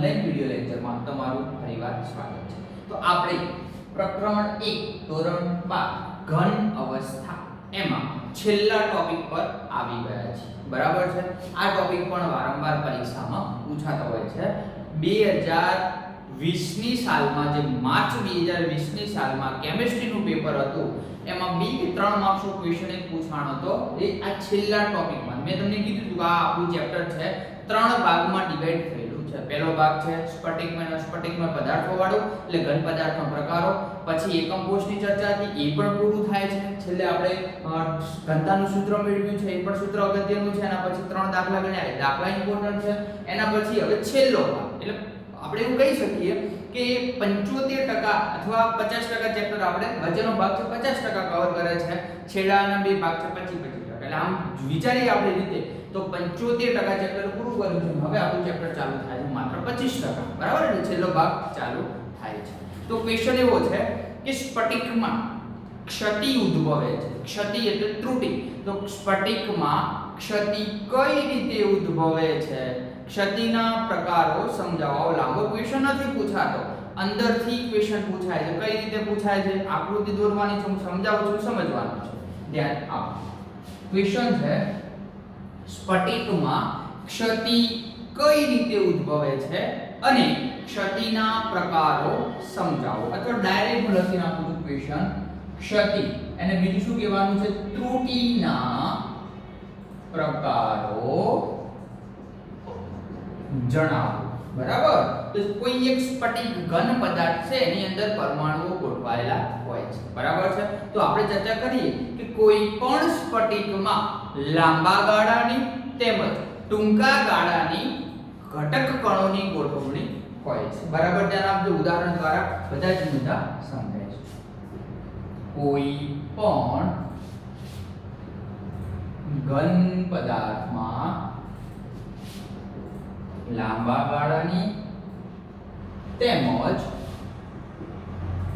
Online video લેક્ચરમાં તમારું ફરીવાર સ્વાગત છે। તો આપણે પ્રકરણ 1 ધોરણ 12 ઘન અવસ્થા એમાં છેલ્લા ટોપિક પર આવી ગયા છે, બરાબર છે। આ ટોપિક પણ વારંવાર પરીક્ષામાં પૂછાતો હોય છે। 2020 ની સાલમાં જે માર્ચ 2020 ની સાલમાં કેમિસ્ટ્રીનું પેપર હતું એમાં 3 માર્ક્સનો ક્વેશ્ચન એક પૂછાણો હતો। એ આ છેલ્લા ટોપિકમાં મેં તમને કીધું હતું આ આપણું ચેપ્ટર છે 3 ભાગમાં ડિવાઈડ થયેલું છે। પહેલો ભાગ છે સ્ફટિકમય પદાર્થો વાળો એટલે ઘન પદાર્થના પ્રકારો, પછી એકમ કોષની ચર્ચા હતી એ પણ પૂરું થાય છે। છેલ્લે આપણે ઘનતાનું સૂત્ર મેળવ્યું છે, એ પણ સૂત્ર અગત્યનું છે। એના પછી 3 દાખલા ગણ્યા, દાખલા ઇમ્પોર્ટન્ટ છે। એના પછી હવે છેલ્લો ભાગ એટલે આપણે એવું કહી શકીએ કે 75% અથવા 50% ચેપ્ટર આપણે વચ્ચેનો ભાગ છે 50% કવર કરે છે, છેડાના બે ભાગ છે 25%। એટલે આમ વિચારીએ આપણે રીતે તો 75% ચેપ્ટર પૂરું કર્યું છે। હવે આપણું ચેપ્ટર ચાલુ થાય છે માત્ર 25%, બરાબર? એટલે છેલ્લો ભાગ ચાલુ થાય છે। તો ક્વેશ્ચન એવો છે કે સ્ફટિકમાં ક્ષતિ ઉદ્ભવે છે, ક્ષતિ એટલે ત્રુટિ। તો સ્ફટિકમાં ક્ષતિ કઈ રીતે ઉદ્ભવે છે, ક્ષતિના પ્રકારો સમજાવો। લાંબો ક્વેશ્ચન નથી પૂછાતો, અંદરથી ક્વેશ્ચન પૂછાય છે। કઈ રીતે પૂછાય છે, આકૃતિ દોરવાની છે, હું સમજાવું છું, સમજવાનું છે, ધ્યાન આપો। ક્વેશ્ચન છે સ્ફટિકમાં ક્ષતિ કઈ રીતે ઉદ્ભવે છે અને ક્ષતિના પ્રકારો સમજાવો। અથવા ડાયરેક્ટ લખી નાખું છું ક્વેશ્ચન, ક્ષતિ અને બીજું શું કહેવાનું છે, ત્રુટિના પ્રકારો જણાવો, બરાબર? તો કોઈ એક સ્ફટિક ઘન પદાર્થ છે એની અંદર પરમાણુઓ ગોઠવાયેલા હોય છે, બરાબર છે? તો આપણે ચર્ચા કરીએ કે કોઈ પણ સ્ફટિકમાં લાંબા ગાળાની તેમજ ટૂંકા ગાળાની ઘટક કણોની ગોઠવણી હોય છે, બરાબર? ધ્યાન આપજો, ઉદાહરણ દ્વારા બધા જ મુદ્દા સમજાય છે। કોઈ પણ ઘન પદાર્થમાં લાંબા ગાળાની તેમજ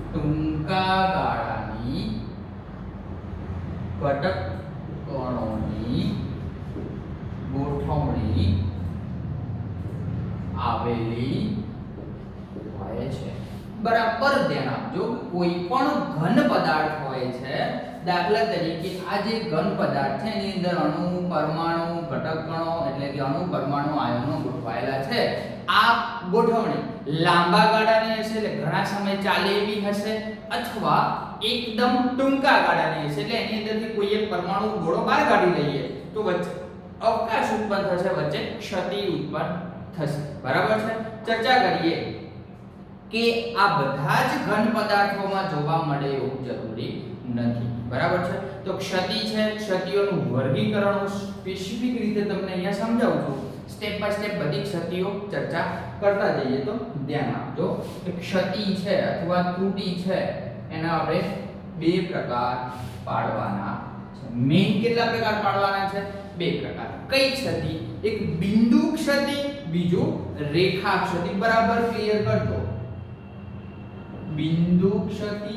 ટૂંકા ગાળાની ઘટક કણોની ગોઠવણી આવેલી હોય છે, બરાબર? ધ્યાન આપજો, કોઈ પણ ઘન પદાર્થ હોય છે, દાખલા તરીકે આ જે ઘન પદાર્થ છે એની અંદર અણુ, પરમાણુ, ઘટક કણો એટલે કે અણુ, પરમાણુ, આયનો ગોઠવાયેલા છે। આ ગોઠવણી લાંબા ગાળાની હશે એટલે ઘણા સમય ચાલે એવી હશે, અથવા એકદમ ટૂંકા ગાળાની હશે એટલે એની અંદરથી કોઈ એક પરમાણુ ગોળો બહાર કાઢી લઈએ તો વચ્ચે અવકાશ ઉત્પન્ન થશે, વચ્ચે ક્ષતિ ઉત્પન્ન થશે, બરાબર છે? ચર્ચા કરીએ કે આ બધા જ ઘન પદાર્થોમાં જોવા મળે એવું જરૂરી નથી, બરાબર છે? તો ક્ષતિ છે, ક્ષતિઓનું વર્ગીકરણ હું સ્પેસિફિક રીતે તમને અહીંયા સમજાવું છું, સ્ટેપ બાય સ્ટેપ બધી ક્ષતિઓ ચર્ચા કરતા જઈએ। તો ધ્યાન આપજો કે ક્ષતિ છે અથવા ત્રુટિ છે એના આપણે બે પ્રકાર પાડવાના છે। મેઈન કેટલા પ્રકાર પાડવાના છે? બે પ્રકાર। કઈ ક્ષતિ? એક બિંદુ ક્ષતિ, બીજું રેખા ક્ષતિ, બરાબર ક્લિયર કરજો। બિંદુ ક્ષતિ,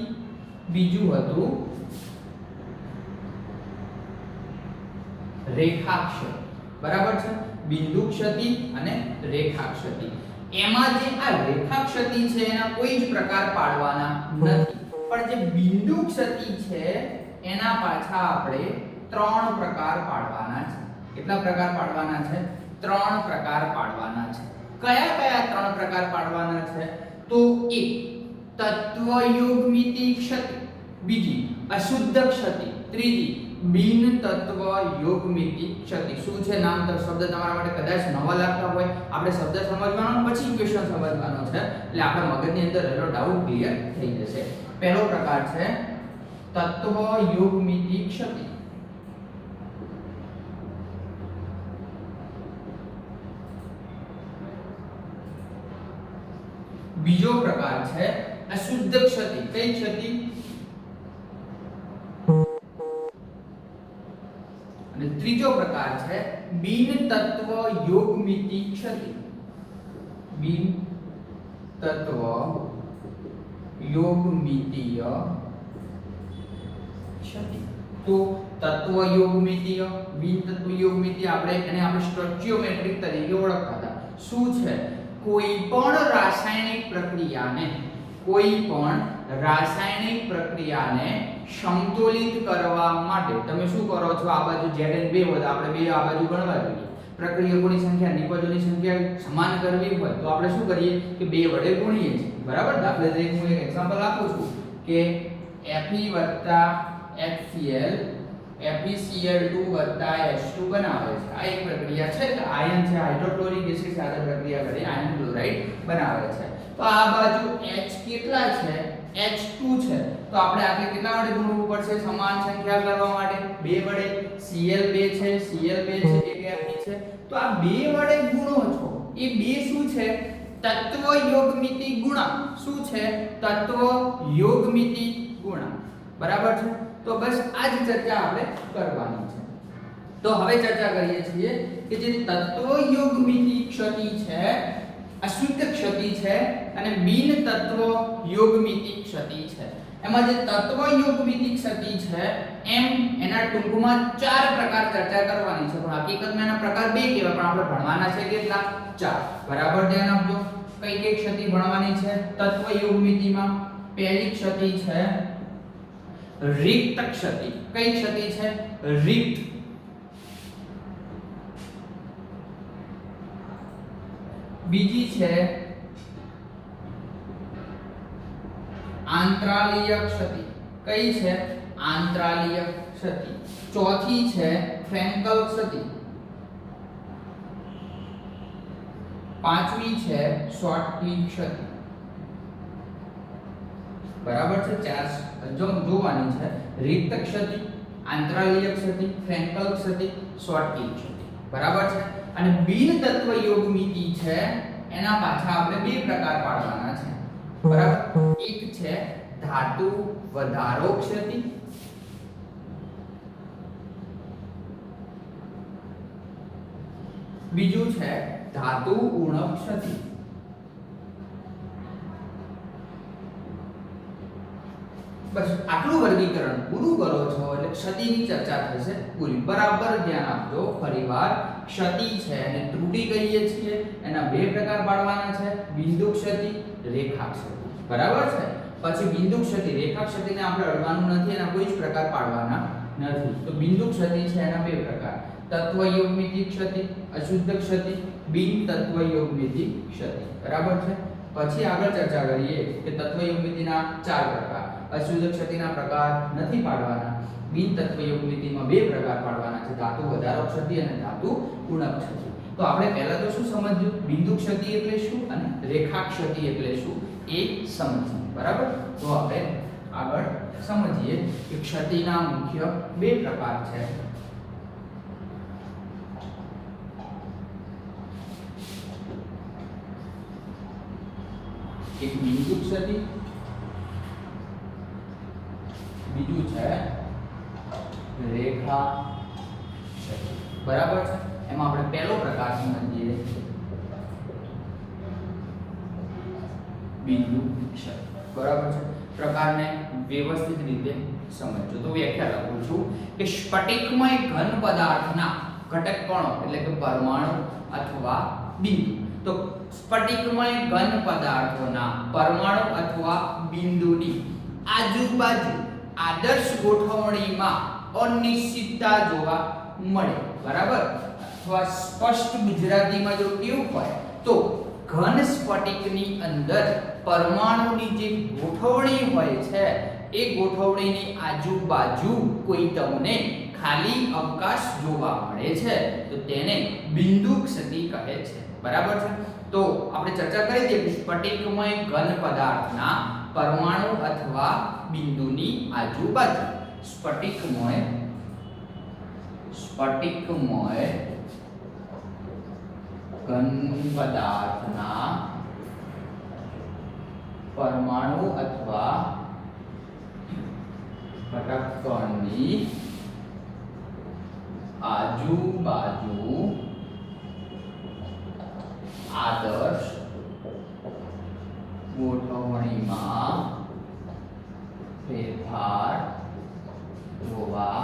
બીજું હતું રેખા ક્ષતિ, બરાબર છે? બિંદુ ક્ષતિ અને રેખા ક્ષતિ। એમાં જે આ રેખા ક્ષતિ છે એના કોઈ જ પ્રકાર પાડવાના નથી, પણ જે બિંદુ ક્ષતિ છે એના પાછા આપણે 3 પ્રકાર પાડવાના છે। કેટલા પ્રકાર પાડવાના છે? 3 પ્રકાર પાડવાના છે। કયા કયા 3 પ્રકાર પાડવાના છે? તો એક તત્વયુગ્મિતિ ક્ષતિ, બીજી અશુદ્ધ ક્ષતિ, ત્રીજી બિન તત્વ યુગ્મિતિ ક્ષતિ। શું છે નામ? તો શબ્દ તમારા માટે કદાચ નવા લાગતા હોય, આપણે શબ્દ સમજવાનો પછી ક્વેશ્ચન સમજવાનો છે એટલે આપણા મગજની અંદર રહેલો ડાઉટ ક્લિયર થઈ જશે। પહેલો પ્રકાર છે તત્વ યુગ્મિતિ ક્ષતિ, બીજો પ્રકાર છે અશુદ્ધ ક્ષતિ। કઈ ક્ષતિ? અને ત્રીજો પ્રકાર છે બિન તત્વ યુગ્મિતિ ક્ષતિ। બિન તત્વ યુગ્મિતીય ક્ષતિ। તો તત્વ યુગ્મિતીય, બિન તત્વ યુગ્મિતીય આપણે સ્ટોઇચિયોમેટ્રિક તરીકે ઓળખતા હતા। શું છે? કોઈ પણ રાસાયણિક પ્રક્રિયાને સમતોલિત કરવા માટે તમે શું કરો છો? આ બાજુ Zn2 હોય તો આપણે બે આ બાજુ ગણવા જોઈએ. પ્રક્રિયકોની સંખ્યા નિપજોની સંખ્યા સમાન કરવી હોય તો આપણે શું કરીએ કે 2 વડે ગુણીએ છીએ. બરાબર? દાખલા તરીકે હું એક એક્ઝામ્પલ આપું છું કે Fe HCl FeCl2 H2 બનાવે છે. આ એક પ્રક્રિયા છે કે આયન છે હાઇડ્રોક્લોરિક એસિડ સાથે પ્રક્રિયા કરી આયન ક્લોરાઇડ બનાવે છે. તો આ બાજુ H કેટલા છે? H2 છે. તો આપણે આને કેટલા વડે ગુણવું પડશે સમાન સંખ્યા કરવા માટે? 2 વડે. Cl2 છે, Cl2 છે, એક Fe છે. તો આ 2 વડે ગુણો છો. એ 2 શું છે? તત્વ યોગમિતિ ગુણાંક. શું છે? તત્વ યોગમિતિ ગુણાંક. બરાબર છે? તો બસ આ જ ચર્ચા આપણે કરવાની છે. તો હવે ચર્ચા કરીએ છીએ કે જે તત્વ યોગમિતિ ક્ષતિ છે, અશુદ્ધ ક્ષતિ છે અને બિન તત્વ યોગમિતિ ક્ષતિ છે. એમાં જે તત્વ યોગમિતિ ક્ષતિ છે એમ એના ટૂંકમાં 4 પ્રકાર ચર્ચા કરવાની છે. પણ હકીકતમાં એના પ્રકાર 2 કહેવાય, પણ આપણે ભણવાના છે કેટલા? 4. બરાબર ધ્યાન આપજો. કઈ કઈ ક્ષતિ ભણવાની છે તત્વ યોગમિતિમાં? પહેલી ક્ષતિ છે રિક્ત ક્ષતિ. કઈ ક્ષતિ છે? રિક્ત. બીજી છે આંતરાલીય ક્ષતિ. કઈ છે? આંતરાલીય ક્ષતિ. ચોથી છે ફ્રેન્કલ ક્ષતિ. પાંચમી છે શોર્ટકી ક્ષતિ. બરાબર છે? 4 જોવાની છે. રિક્ત ક્ષતિ, આંતરાલીય ક્ષતિ, ફ્રેન્કલ ક્ષતિ, શોર્ટકી ક્ષતિ. બરાબર છે? અને બિન તત્વ યોગમિતિ છે એના પાછા આપણે 2 પ્રકાર પાડવાના છે. બરાબર? એક છે ધાતુ વધારો ક્ષતિ, બીજું છે ધાતુ ઉણપ ક્ષતિ. બસ આટલું વર્ગીકરણ પૂરું કરો છો એટલે ક્ષતિની ચર્ચા થશે પૂરી. બરાબર ધ્યાન આપજો. ફરીવાર ક્ષતિ છે અને ત્રુટિ કહીએ છીએ. એના 2 પ્રકાર પાડવાના છે, બિંદુ ક્ષતિ, રેખા ક્ષતિ. બરાબર છે? પછી બિંદુ ક્ષતિ, રેખા ક્ષતિને આપણે અડવાનું નથી, એના કોઈ જ પ્રકાર પાડવાના નથી. તો બિંદુ ક્ષતિ છે એના 2 પ્રકાર, તત્વ યોગમિતિ ક્ષતિ, અશુદ્ધ ક્ષતિ, બિન તત્વ યોગમિતિ ક્ષતિ. બરાબર છે? પછી આગળ ચર્ચા કરીએ કે તત્વ યોગમિતિના 4 પ્રકાર. અશુદ્ધ ક્ષતિના પ્રકાર નથી પાડવાના. બિન તત્વ યોગમિતિમાં 2 પ્રકાર પાડવાના છે, ધાતુ વધારો ક્ષતિ અને ધાતુ ઉણપ ક્ષતિ. તો આપણે પહેલા તો શું સમજ્યું? બિંદુ ક્ષતિ એટલે શું અને રેખા ક્ષતિ એટલે શું એ સમજીએ. બરાબર? તો આપણે આગળ સમજીએ કે ક્ષતિના મુખ્ય 2 પ્રકાર છે. એક બિંદુ ક્ષતિ, બીજું છે રેખા ક્ષતિ. બરાબર છે? એમાં આપણે પહેલો પ્રકાર સમજીએ બિંદુ ક્ષતિ. બરાબર છે? પ્રકારને વ્યવસ્થિત રીતે સમજો. તો વ્યાખ્યા લખું છું કે સ્ફટિકમય ઘન પદાર્થના ઘટક કણો એટલે કે પરમાણુ અથવા બિંદુ. તો સ્ફટિકમય ઘન પદાર્થોના પરમાણુ અથવા બિંદુની આજુબાજુ આદર્શ ગોઠવણીમાં અનિશ્ચિતતા જોવા મળે. બરાબર? અથવા સ્પષ્ટ ગુજરાતીમાં જો કેવું હોય તો ઘન સ્ફટિકની અંદર પરમાણુની જે ગોઠવણી હોય છે એ ગોઠવણીની આજુબાજુ કોઈ તમને ખાલી અવકાશ જોવા મળે છે તો તેને બિંદુ ક્ષતિ કહે છે. બરાબર છે? તો આપણે ચર્ચા કરી દઈએ કે સ્ફટિકમય ઘન પદાર્થના પરમાણુ અથવા બિંદુની આજુબાજુ સ્ફટિકમય ઘન પદાર્થના પરમાણુ અથવા ઘટક કણની આજુબાજુ આદર્શ ગોઠવણીમાં ફેરફાર જોવા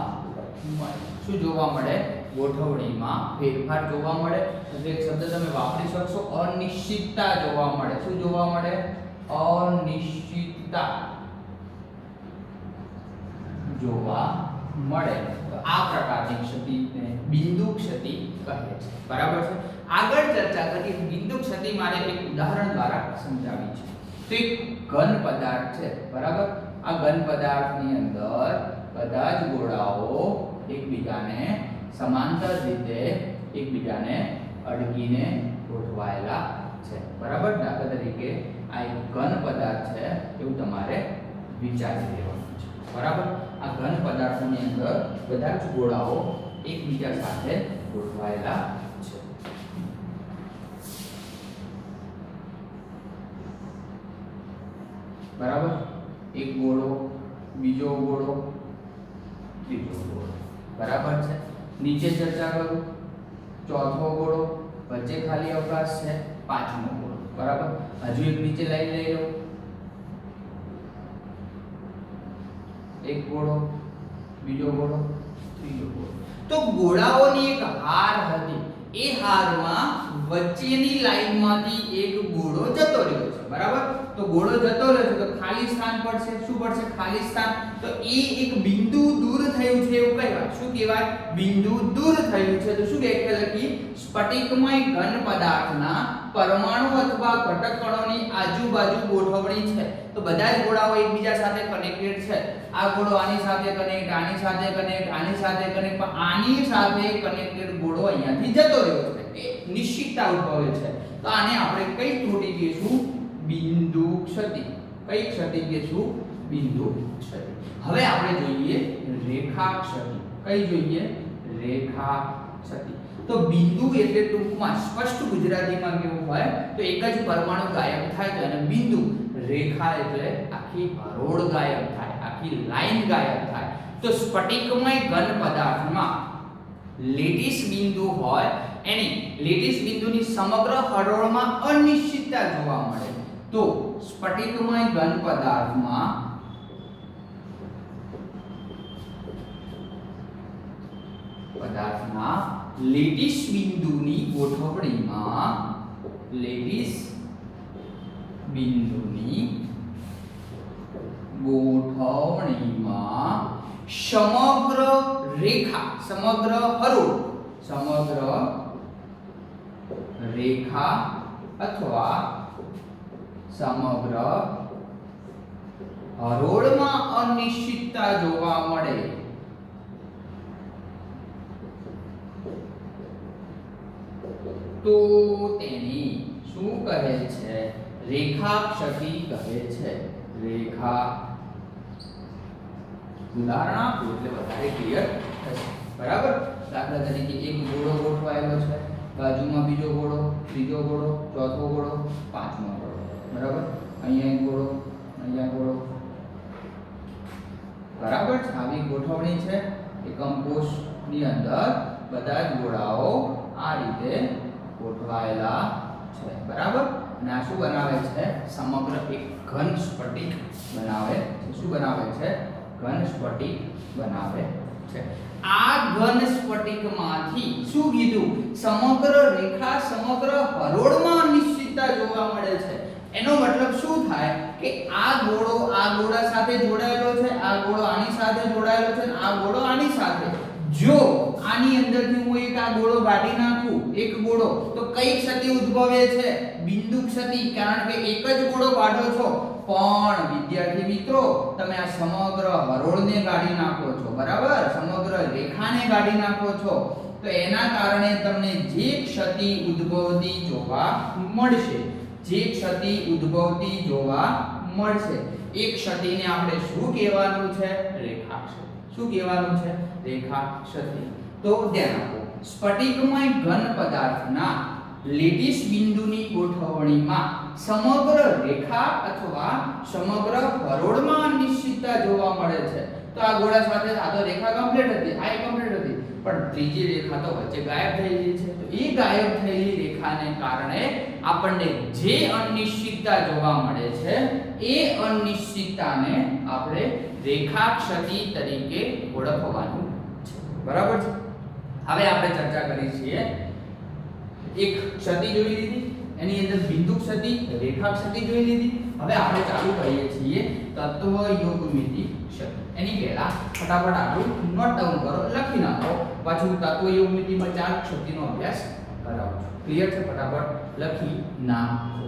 મળે. શું જોવા મળે? ગોઠવણીમાં ફેરફાર જોવા મળે. તો એક શબ્દ તમે વાપરી શકશો, અનિશ્ચિતતા જોવા મળે. શું જોવા મળે? અનિશ્ચિતતા જોવા મળે. તો આ પ્રકારની ક્ષતિને બિંદુ ક્ષતિ કહે છે. બરાબર છે. આગળ ચર્ચા કરીએ. બિંદુ ક્ષતિ મારે એક ઉદાહરણ દ્વારા સમજાવી છે. તો એક ઘન પદાર્થ છે, બરાબર. આ ઘન પદાર્થની અંદર બધા જ ગોળાઓ એકબીજાને સમાંતર રીતે એકબીજાને અડકીને ગોઠવાયેલા છે, બરાબર. દાખલા તરીકે આ એક ઘન પદાર્થ છે એવું તમારે વિચારી લેવાનું છે, બરાબર. આ ઘન પદાર્થની અંદર બધા જ ગોળાઓ એકબીજા સાથે ગોઠવાયેલા છે. બરાબર. એક ગોળો, બીજો ગોળો, ત્રીજો ગોળો, બરાબર છે. નીચે ચર્ચા કરું. ચોથો ગોળો, વચ્ચે ખાલી અવકાશ છે, પાંચમો ગોળો, બરાબર. હજુ એક નીચે લાઈન લઈ લો. એક ગોળો, બીજો ગોળો, ત્રીજો ગોળો. તો ગોળાઓની એક હાર હતી. એ હારમાં વચ્ચેની લાઈનમાંથી એક ગોળો જતો રહ્યો છે, બરાબર. તો ગોળો જતો રહ્યો છે તો ખાલી સ્થાન પડશે. શું પડશે? ખાલી સ્થાન. તો એ એક બિંદુ દૂર થયું છે એવું કહેવાય. શું કહેવાય? બિંદુ દૂર થયું છે. તો શું વ્યાખ્યા લખી? સ્ફટિકમય ઘન પદાર્થના પરમાણુ અથવા ઘટક કણોની આજુબાજુ ગોઠવણી છે. તો બધા જ ગોળાઓ એકબીજા સાથે કનેક્ટેડ છે. આ ગોળો આની સાથે કનેક્ટ, આની સાથે કનેક્ટ, આની સાથે કનેક્ટ, પણ આની સાથે કનેક્ટેડ ગોળો અહીંયાથી જતો રહ્યો છે. એ નિશ્ચિતતા ઉદ્ભવે છે. તો આને આપણે કઈ ત્રુટિ કહીશું? બિંદુ ક્ષતિ. કઈ ક્ષતિ કહીશું? બિંદુ ક્ષતિ. હવે આપણે જોઈએ રેખા ક્ષતિ. કઈ જોઈએ? રેખા ક્ષતિ. તો બિંદુ એટલે ટૂંકમાં સ્પષ્ટ ગુજરાતીમાં કેવું હોય તો એક જ પરમાણુ ગાયબ થાય તો એને બિંદુ. રેખા એટલે આખી હરોળ ગાયબ થાય, આખી લાઈન ગાયબ થાય. તો સ્ફટિકમય ઘન પદાર્થમાં લેટિસ બિંદુ હોય, એની લેટિસ બિંદુની સમગ્ર હરોળમાં અનિશ્ચિતતા જોવા મળે. તો સ્ફટિકમય ઘન પદાર્થમાં લેટિસ બિંદુની ગોઠવણીમાં સમગ્ર રેખા, સમગ્ર હરોળ, સમગ્ર રેખા અથવા સમગ્ર હરોળમાં અનિશ્ચિતતા જોવા મળે. તો તેની શું કહે છે? રેખા ક્ષતિ કહે છે. રેખા ઉદાહરણ આપો એટલે વધારે ક્લિયર થશે, બરાબર. દાખલા તરીકે એક ગોળો ગોઠવાયેલો છે, બાજુમાં બીજો ગોળો, ત્રીજો ગોળો, ચોથો ગોળો, પાંચમો ગોળો, બરાબર. અહીંયા એક ગોળો, અહીંયા ગોળો, બરાબર. આવી ગોઠવણી છે. એ કંપોઝની અંદર બધા જ ગોળાઓ આ રીતે ગોઠવાયેલા છે, બરાબર. અને આ શું બનાવે છે? સમગ્ર એક ઘન સ્ફટિક બનાવે છે. શું બનાવે છે? ઘન સ્ફટિક બનાવે છે. આ ઘન સ્ફટિકમાંથી શું કીધું? સમગ્ર રેખા, સમગ્ર હરોળમાં અનિશ્ચિતતા જોવા મળે છે. એનો મતલબ શું થાય કે આ ગોળો આ ગોળા સાથે જોડાયેલો છે, આ ગોળો આની સાથે જોડાયેલો છે, આ ગોળો આની સાથે. જો આની અંદરથી હું એક આ ગોળો કાઢી નાખું, એક ગોળો, તો કઈ ક્ષતિ ઉદ્ભવે છે? બિંદુ ક્ષતિ. કારણ કે એક જ ગોળો કાઢો છો, પણ વિદ્યાર્થી મિત્રો તમે આ સમગ્ર હરોળને કાઢી નાખો છો, બરાબર. સમગ્ર રેખાને કાઢી નાખો છો. તો એના કારણે તમને જે ક્ષતિ ઉદ્ભવતી જોવા મળશે, જે ક્ષતિ ઉદ્ભવતી જોવા મળશે, એ ક્ષતિને આપણે શું કહેવાનું છે? રેખા ક્ષતિ. શું કહેવાનું છે? રેખા ક્ષતિ. તો ધ્યાન આપો. સ્ફટિકમય ઘન પદાર્થના લેટિસ બિંદુની ગોઠવણીમાં સમગ્ર રેખા અથવા સમગ્ર હરોળમાં અનિશ્ચિતતા જોવા મળે છે. તો આ ગોળા સાથે આ તો રેખા કમ્પ્લીટ હતી, આ કમ્પ્લીટ હતી, પણ ત્રીજી રેખા તો વચ્ચે ગાયબ થઈ ગઈ છે. તો એ ગાયબ થયેલી રેખાને કારણે આપણને જે અનિશ્ચિતતા જોવા મળે છે, એ અનિશ્ચિતતાને આપણે રેખા ક્ષતિ તરીકે ઓળખવાનું છે, બરાબર છે. હવે આપણે ચર્ચા કરી છે એક ક્ષતિ જોઈ લીધી, એની અંદર બિંદુ ક્ષતિ, રેખા ક્ષતિ જોઈ લીધી. હવે આપણે ચાલુ કરીએ છીએ તત્વ યુગ્મિતિ ક્ષતિ. એની પહેલા ફટાફટ આટલું નોટ ડાઉન કરો, લખી નાખો, પાછું તત્વ યુગ્મિતિમાં 4 ક્ષતિનો અભ્યાસ કરાવું છું. ક્લિયર છે? ફટાફટ લખી નાખો.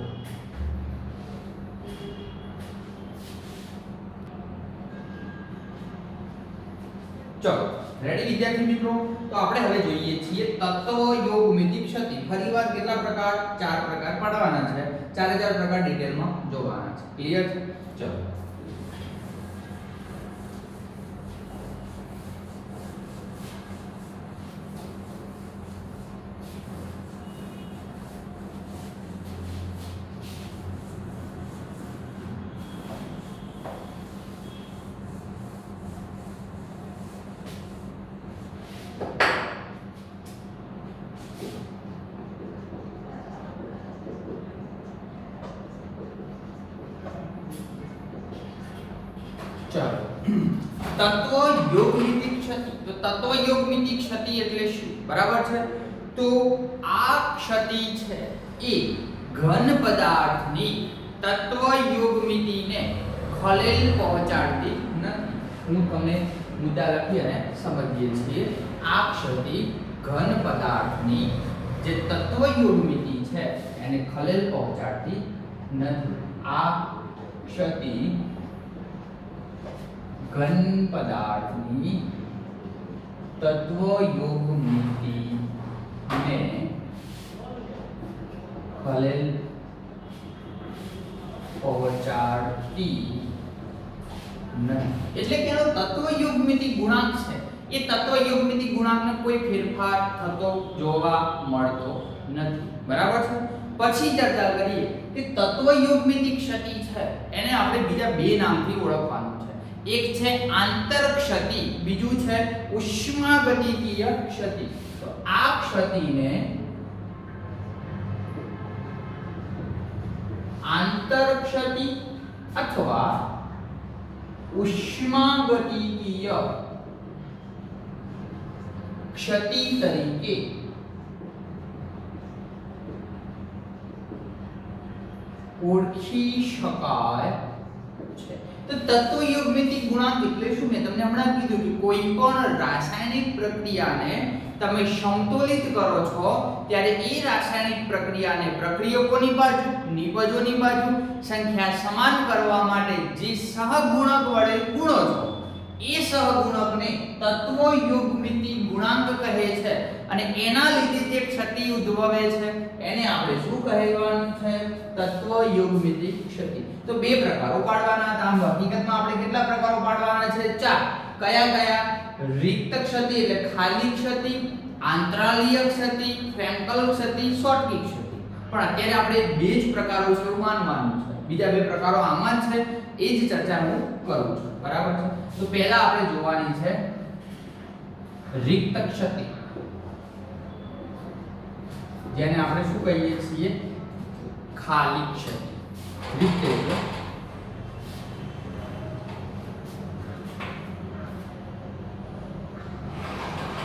ચલો રેડી વિદ્યાર્થી મિત્રો? તો આપણે હવે જોઈએ છીએ તત્વ યુગ્મિતિ ક્ષતિ. ફરીવાર કેટલા પ્રકાર? 4 પ્રકાર પાડવાના છે. 4 પ્રકાર ડિટેલમાં જોવાના છે. ક્લિયર છે? ચલો તત્વ યુગ્મિતિ ક્ષતિ. તો તત્વ યુગ્મિતિ ક્ષતિ એટલે શું? બરાબર છે? તો આ ક્ષતિ છે એ ઘન પદાર્થની તત્વ યુગ્મિતિને ખલેલ પહોંચાડતી નથી. હું તમને મુદ્દા લખી અને સમજીએ છીએ. આ ક્ષતિ ઘન પદાર્થની જે તત્વ યુગ્મિતિ છે એને ખલેલ પહોંચાડતી નથી. આ ક્ષતિ ઘન પદાર્થની તત્વ યુગ્મિતિને ખલેલ પહોંચાડતી નહીં. એટલે કે તત્વ યુગ્મિતિ ગુણાંક છે એ તત્વ યુગ્મિતિ ગુણાંકને કોઈ ફેરફાર થતો જોવા મળતો નથી. બરાબર છે? પછી ચર્ચા કરીએ કે તત્વ યુગ્મિતિ ક્ષતિ છે એને આપણે બીજા બે નામથી ઓળખવાનું છે. એક છે આંતર ક્ષતિ, બીજું છે ઉષ્માગતિકીય ક્ષતિ. તો આ ક્ષતિને આંતર ક્ષતિ અથવા ઉષ્માગતિકીય ક્ષતિ તરીકે ઓળખી શકાય છે. તો તત્વ યુગ્મિતિ ગુણાંક એટલે શું? મેં તમને હમણાં કીધું કે કોઈ પણ રાસાયણિક પ્રક્રિયાને તમે સમતોલિત કરો છો ત્યારે એ રાસાયણિક પ્રક્રિયાને પ્રક્રિયકોની બાજુ, નિપજોની બાજુ સંખ્યા સમાન કરવા માટે જે સહગુણક વડે ગુણો છો એ સહગુણકને તત્વ યુગ્મિતિ ગુણાંક કહે છે. અને એના લીધે જે ક્ષતિ ઉદ્ભવે છે એને આપણે શું કહેવાનું છે? તત્વ યુગ્મિતિ ક્ષતિ. તો બે પ્રકારો પાડવાના હતા. આમ હકીકતમાં આપણે કેટલા પ્રકારો પાડવાના છે? 4. કયા કયા? રિક્ત ક્ષતિ એટલે ખાલી ક્ષતિ, આંતરાલીય ક્ષતિ, ફ્રેન્કલ ક્ષતિ, શોર્ટકી ક્ષતિ. પણ અત્યારે આપણે બે જ પ્રકારો છે એવું માનવાનું છે. બીજા બે પ્રકારો આમાં છે એ જ ચર્ચા હું કરું છું. બરાબર છે? તો પહેલા આપણે જોવાની છે રિક્ત ક્ષતિ, જેને આપણે શું કહીએ છીએ? ખાલી ક્ષતિ. રિક્ત એટલે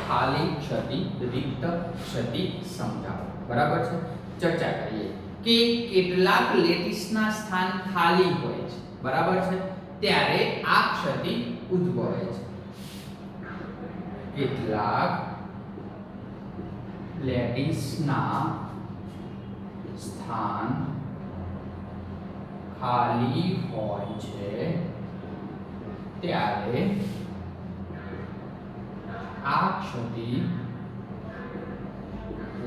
ખાલી ક્ષતિ, રિક્ત ક્ષતિ સમજાવો. બરાબર છે? ચર્ચા કરીએ કે કેટલાક લેટિસના સ્થાન ખાલી હોય છે. બરાબર છે? ત્યારે આ ક્ષતિ ઉદ્ભવે છે. કેટલાક લેટિસના સ્થાન ખાલી હોય છે ત્યારે આ ક્ષતિ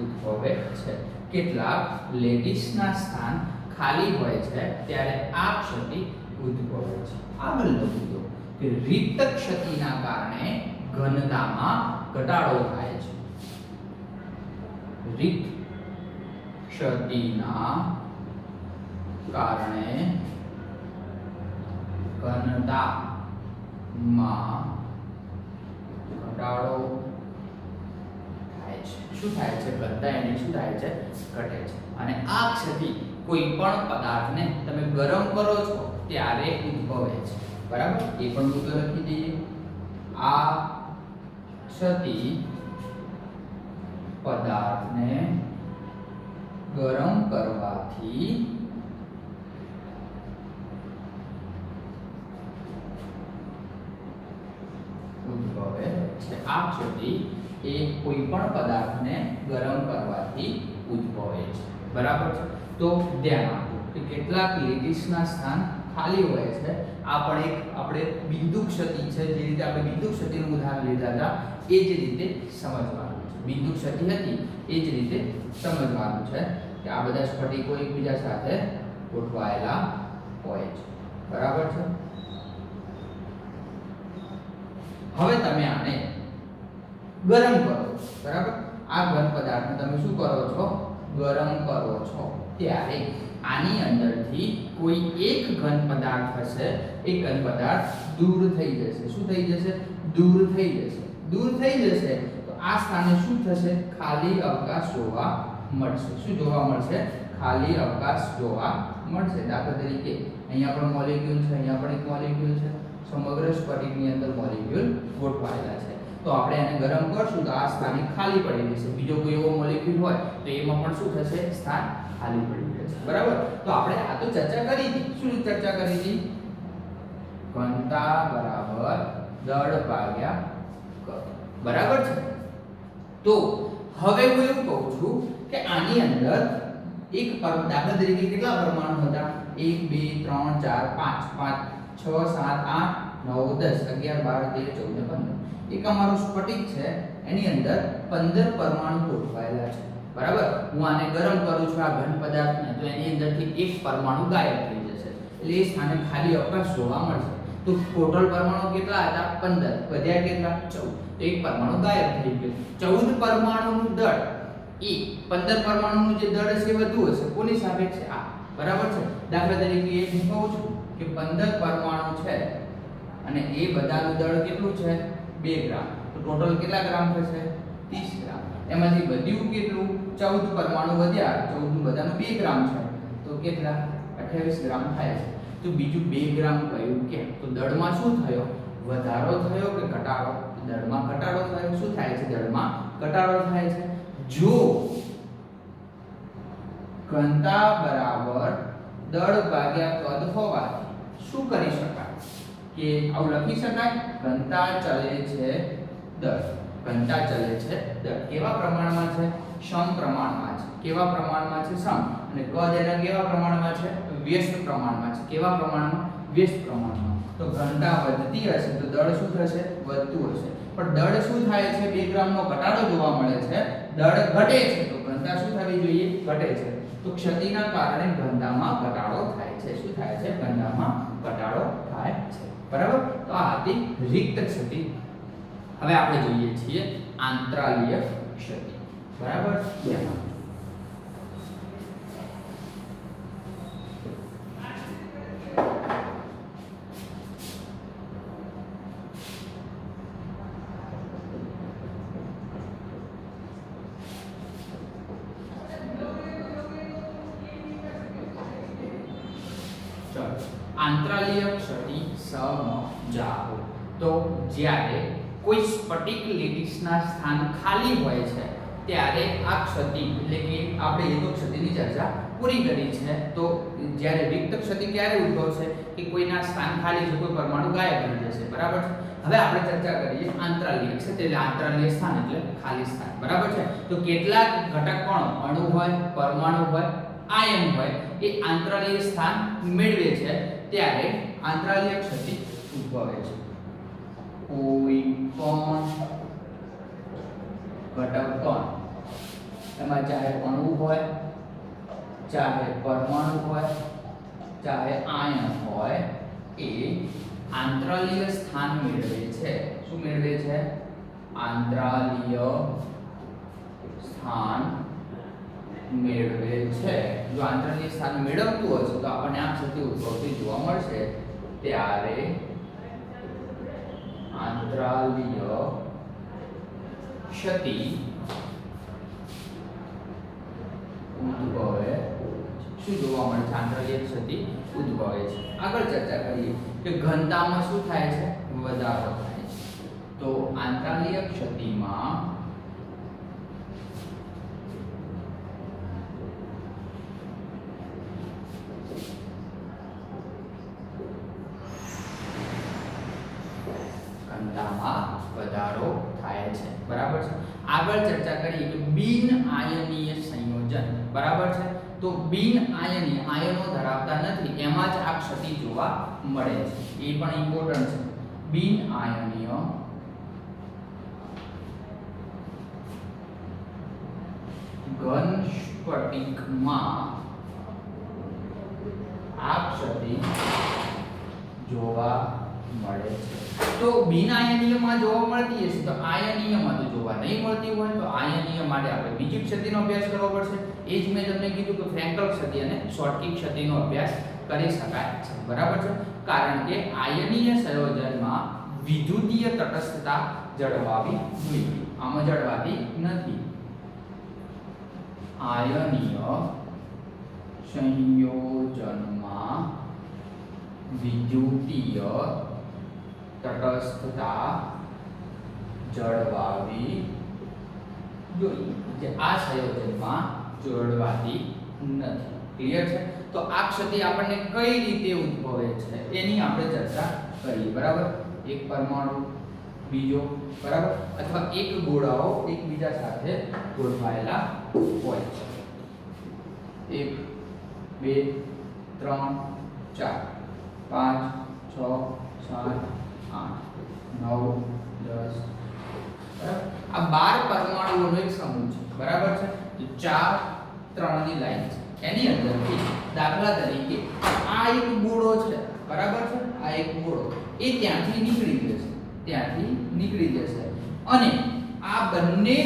ઉદ્ભવે છે. કેટલાક લેટિસના સ્થાન ખાલી હોય છે ત્યારે આ ક્ષતિ ઉદ્ભવે છે. આગળ લખો કે રિક્ત ક્ષતિના કારણે ઘનતામાં ઘટાડો થાય છે. રિક્ત ક્ષતિના કારણે ઘનતામાં ઘટાડો થાય છે. શું થાય છે? ઘનતા એની શું થાય છે? ઘટે છે. અને આ ક્ષતિ કોઈ પણ પદાર્થને તમે ગરમ કરો છો ત્યારે ઉદ્ભવે છે. બરાબર? એ પણ મુદ્દો લખી દઈએ. આ ક્ષતિ પદાર્થને ગરમ કરવાથી ઉદ્ભવે છે. આ ક્ષતિ એ કોઈ પણ પદાર્થને ગરમ કરવાથી ઉદ્ભવે છે. બરાબર છે. તો ધ્યાન આપો કે કેટલાક લેટીસના સ્થાન ખાલી હોય છે. આ પણ એક આપણે બિંદુ ક્ષતિ છે. જે રીતે આપણે બિંદુ ક્ષતિનું ઉદાહરણ લીધા હતા એ જ રીતે સમજવાનું છે. બિંદુ ક્ષતિ હતી એ જ રીતે સમજવાનું છે કે આ બધા સ્ફટિકો એકબીજા સાથે ગોઠવાયેલા હોય છે. બરાબર છે. હવે તમે આને ગરમ કરો. બરાબર. આ ઘન પદાર્થને તમે શું કરો છો? ગરમ કરો છો. ત્યારે આની અંદરથી કોઈ એક ઘન પદાર્થ હશે. એ ઘન પદાર્થ દૂર થઈ જશે. શું થઈ જશે? દૂર થઈ જશે. દૂર થઈ જશે તો આ સ્થાને શું થશે? ખાલી અવકાશ જોવા મળશે. શું જોવા મળશે? ખાલી અવકાશ જોવા મળશે. દાખલા તરીકે અહીંયા પણ મોલેક્યુલ છે, અહીંયા પણ એક મોલેક્યુલ છે. સમગ્ર સ્ફટિકની અંદર મોલેક્યુલ ગોઠવાયેલા છે. તો આપણે એને ગરમ કરશું તો આ સ્થાને ખાલી પડી જશે. બીજો કોઈ એવો મોલેક્યુલ હોય તો એમાં પણ શું થશે? સ્થાન ખાલી પડી જશે. બરાબર. તો આપણે આ તો ચર્ચા કરી હતી. શું ચર્ચા કરી હતી? ઘનતા બરાબર દળ ભાગ્યા કદ. બરાબર છે. તો હવે હું એવું કહું છું કે આની અંદર એક દાખલા તરીકે કેટલા પરમાણુ હતા? 1 2 3 4 5 5 6 7 8 9 10 11 12 13 14 15. એક અમારો સ્ફટિક છે. એની અંદર 15 પરમાણુ ગોઠવાયેલા છે. બરાબર. હું આને ગરમ કરું છું આ ઘન પદાર્થને તો એની અંદરથી એક પરમાણુ ગાયબ થઈ જશે. એટલે એ સ્થાને ખાલી અવકાશ જોવા મળશે. તો ટોટલ પરમાણુ કેટલા હતા? 15. વધ્યા કેટલા? 14. તો એક પરમાણુ ગાયબ થઈ ગયો. 14 પરમાણુનું દળ એ 15 પરમાણુનું જે દળ છે એ વધુ હશે. કોની સાપેક્ષે? આ. બરાબર છે. દાખલા તરીકે એક હું કહું છું કે 15 પરમાણુ છે અને એ બધાનું દળ કેટલું છે? 2 ગ્રામ. તો ટોટલ કેટલા ગ્રામ થશે? 30 ગ્રામ. એમાંથી વધ્યું કેટલું? 14 પરમાણુ વધ્યા. 14 નું બધાનું 2 ગ્રામ છે. તો કેટલા? 28 ગ્રામ થાય છે. તો બીજું 2 ગ્રામ કયું કે? તો દળમાં શું થયો? વધારો થયો કે ઘટાડો? દળમાં ઘટાડો થયો. શું થાય છે? દળમાં ઘટાડો થાય છે. જો ઘનતા બરાબર દળ ભાગ્યા કદ હોવાથી શું કરી શકાય? કે આવું લખી શકાય? ઘનતા ચલે છે દળ. ઘનતા ચલે છે દળ. કેવા પ્રમાણમાં છે? સમ પ્રમાણમાં છે. કેવા પ્રમાણમાં છે? સમ. અને કદ એના કેવા પ્રમાણમાં છે? વ્યસ્ત પ્રમાણમાં છે. કેવા પ્રમાણમાં? વ્યસ્ત પ્રમાણમાં. તો ઘનતા વધતી હશે તો દળ શું થશે? વધતું હશે. પણ દળ શું થાય છે? 2 ગ્રામનો ઘટાડો જોવા મળે છે. દળ ઘટે છે તો ઘનતા શું થવી જોઈએ? ઘટે છે. તો ક્ષતિના કારણે ઘનતામાં ઘટાડો થાય છે. શું થાય છે? ઘનતામાં ઘટાડો થાય છે. બરાબર. તો આ હતી રિક્ત ક્ષતિ. હવે આપણે જોઈએ છીએ આંતરાલીય ક્ષતિ. બરાબર. આંતરાલીય ક્ષતિ સમજાવો. તો જ્યારે કોઈ સ્ફટિક લેટીસના સ્થાન ખાલી હોય છે ત્યારે આ ક્ષતિ એટલે કે આપણે એ તો ક્ષતિની ચર્ચા પૂરી કરી છે. તો જ્યારે રિક્ત ક્ષતિ ક્યારે ઉદ્ભવશે? કે કોઈના સ્થાન ખાલી છે, કોઈ પરમાણુ ગાયબ થઈ જશે. બરાબર છે. હવે આપણે ચર્ચા કરીએ આંતરાલીય ક્ષતિ. એટલે આંતરાલીય સ્થાન એટલે ખાલી સ્થાન. બરાબર છે. તો કેટલાક ઘટક કણો અણુ હોય, પરમાણુ હોય, આયન હોય એ આંતરાલીય સ્થાન મેળવે છે ત્યારે આંતરાલીય ક્ષતિ ઉદ્ભવે છે. કોઈ પણ ઘટક કણ એમાં ચાહે અણુ હોય, ચાહે પરમાણુ હોય, ચાહે આયન હોય એ આંતરાલીય સ્થાન મેળવે છે. શું મેળવે છે? આંતરાલીય સ્થાન મેળવે છે. જો આંતરાલીય સ્થાન મેળવતું હશે તો આપણને આ ક્ષતિ ઉદ્ભવતી જોવા મળશે. ત્યારે આંતરાલીય ક્ષતિ ઉદ્ભવે. શું જોવા મળે છે? આંતરાલીય ક્ષતિ ઉદ્ભવે છે. આગળ ચર્ચા કરીએ કે ઘનતામાં શું થાય છે? વધારો થાય છે. તો આંતરાલીય ક્ષતિમાં ઘનતામાં વધારો થાય છે, બરાબર છે। આગળ ચર્ચા કરીએ કે બિન આયનીય સંયોજન, બરાબર છે। તો બિન આયનીય આયનો ધરાવતા નથી એમાં જ આ ક્ષતિ જોવા મળે છે, એ પણ ઇમ્પોર્ટન્ટ છે। બિન આયનીય ઘન સ્ફટિકમાં આ ક્ષતિ જોવા મળે છે। તો બિન આયનીયમાં જોવા મળતી હશે તો આયનીયમાં તો જોવા નહીં મળતી હોય તો આયનીય માટે આપણે બીજી ક્ષતિનો અભ્યાસ કરવો પડશે। એ જ મેં તમને કીધું કે ફ્રેન્કલ ક્ષતિ અને શોર્ટકી ક્ષતિનો અભ્યાસ કરી શકાય છે, બરાબર છે। કારણ કે આયનીય સંયોજનમાં વિદ્યુતીય તટસ્થતા જળવાવી જોઈએ, આમાં જળવાતી નથી। આયનીય સંયોજનમાં વિદ્યુતીય તટસ્થતા જળવાવી જોઈએ, જે આ સંયોજનમાં જળવાતી નથી। ક્લિયર છે? તો આ ક્ષતિ આપણને કઈ રીતે ઉદ્ભવે છે એની આપણે ચર્ચા કરીએ, બરાબર। એક પરમાણુ બીજો, બરાબર, અથવા એક ગોળાઓ એકબીજા સાથે ગોઠવાયેલા હોય છે। 1 2 3 4 5 6 7 8 9 10, બરાબર। આ 12 પરમાણુઓનો એક સમૂહ છે, બરાબર છે। તો 4 3 ની લાઈન છે, એની અંદરથી દાખલા તરીકે આ એક ગોળો છે, બરાબર છે। આ એક ગોળો એ ત્યાંથી નીકળી જશે અને આ બંને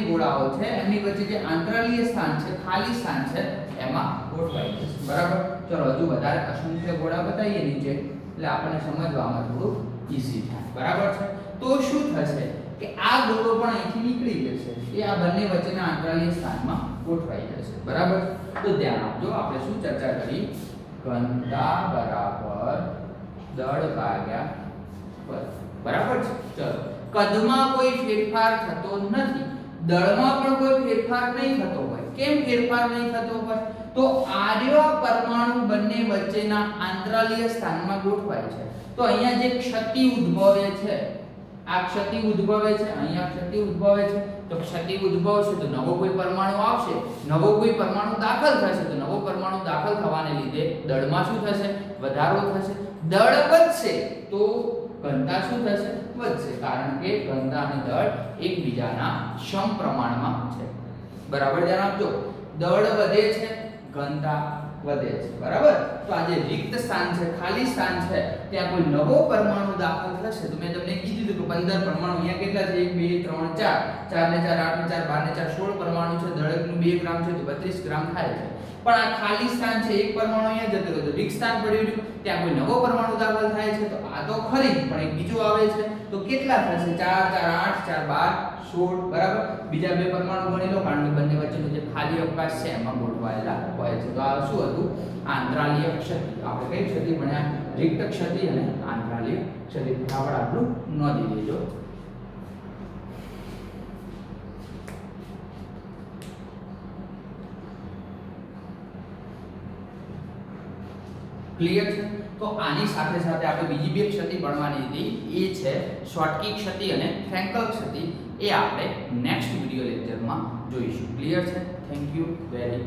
ગોળાઓ છે એમની વચ્ચે જે આંતરાલીય સ્થાન છે, ખાલી સ્થાન છે, એમાં ગોઠવાઈ જશે, બરાબર। ચલો હજુ વધારે અસંખ્ય ગોળા બતાવીએ નીચે એટલે આપણને સમજવામાં થોડું ઈઝી થાય, બરાબર છે। તો શું થશે કે આ ગોળો પણ અહીંથી નીકળી જશે, એ આ બંને વચ્ચેના આંતરાલીય સ્થાનમાં ગોઠવાઈ જશે, બરાબર। તો ધ્યાન આપજો, આપણે શું ચર્ચા કરી? ઘનતા બરાબર દળ ભાગ્યા બળ, બરાબર છે। ચલો કદમાં કોઈ ફેરફાર થતો નથી, દળમાં પણ કોઈ ફેરફાર નહીં થતો હોય। કેમ ફેરફાર નહીં થતો હોય? તો આર્ય પરમાણુ બંને વચ્ચેના આંતરાલીય સ્થાનમાં ગોઠવાય છે। તો અહીંયા જે ક્ષતિ ઉદ્ભવે છે, આ ક્ષતિ ઉદ્ભવે છે, અહીંયા ક્ષતિ ઉદ્ભવે છે, તો ક્ષતિ ઉદ્ભવશે તો નવો કોઈ પરમાણુ આવશે, નવો કોઈ પરમાણુ દાખલ થશે, તો નવો પરમાણુ દાખલ થવાને લીધે દળમાં શું થશે? વધારો થશે। દળ વધશે તો ઘનતા શું થશે? વધશે, કારણ કે ઘનતા અને દળ એકબીજાના સમપ્રમાણમાં છે, બરાબર। ધ્યાન આપજો, દળ વધે છે, ઘનતા વધે છે, બરાબર। તો આ જે રિક્ત સ્થાન છે, ખાલી સ્થાન છે, ત્યાં કોઈ નવો પરમાણુ દાખલ થશે તો મેં તમને કીધું હતું કે 15 પરમાણુ અહીંયા કેટલા છે? 1 2 3 4 4 ને 4 8 ને 4 12 ને 4 16 પરમાણુ છે, દળકનું 2 ગ્રામ છે તો 32 ગ્રામ થાય છે। પણ આ ખાલી સ્થાન છે, એક પરમાણુ અહીંયા જતો રહ્યો તો રિક્ત સ્થાન પડ્યું રહ્યું, ત્યાં કોઈ નવો પરમાણુ દાખલ થાય છે તો આ તો ખરી પણ એક બીજો આવે છે તો કેટલા થશે? 4 4 8 4 12 16, બરાબર। બીજા બે પરમાણુ ગણી લો, કારણ કે બંને વચ્ચેનો જે ખાલી અવકાશ છે એમાં ગોઠવાયેલા હોય છે। તો આ શું હતું? આંતરાલીય ક્ષતિ। આપણે કઈ ક્ષતિ ભણ્યા? રિક્ત ક્ષતિ અને આંતરાલીય ક્ષતિ। ફટાફટ આટલું નોંધી લેજો। ક્લિયર છે? તો આની સાથે સાથે આપણે બીજી બે ક્ષતિ ભણવાની હતી, એ છે શોર્ટકી ક્ષતિ અને ફ્રેન્કલ ક્ષતિ। એ આપણે નેક્સ્ટ વિડિયો લેક્ચરમાં જોઈશું। ક્લિયર છે? Thank you very